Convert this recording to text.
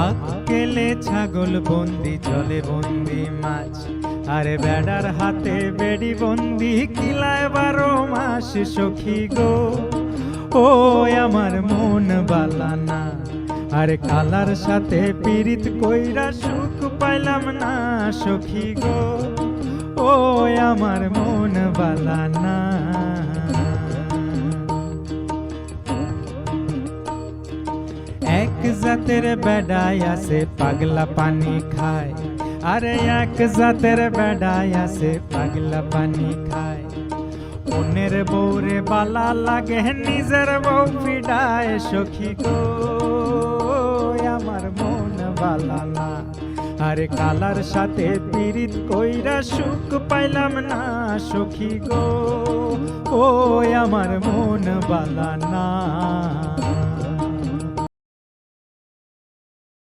আক্কেলে ছাগল বন্দি, জলে বন্দি মাছ, আরে বেড়ার হাতে বেড়ি বন্দি, কিলায় 12 মাস সখী গো। ও আমার মন বালানা, আরে কালার সাথে পীড়িত কইরা সুখ পাইলাম না সখী গো। ও আমার মন বালানা। এক জাতের বেড়াই আছে পাগলা পানি খায়, আরে এক জাতের বেড়াই আছে পাগলা পানি খায়। অন্যের বউরে বালা লাগে, নিজের বউ পিডায় সখী গো। আমার মন বালানা, আরে কালার সাথে পীড়িত কইরা সুখ পাইলাম না সখী গো। ও আমার মন বালানা।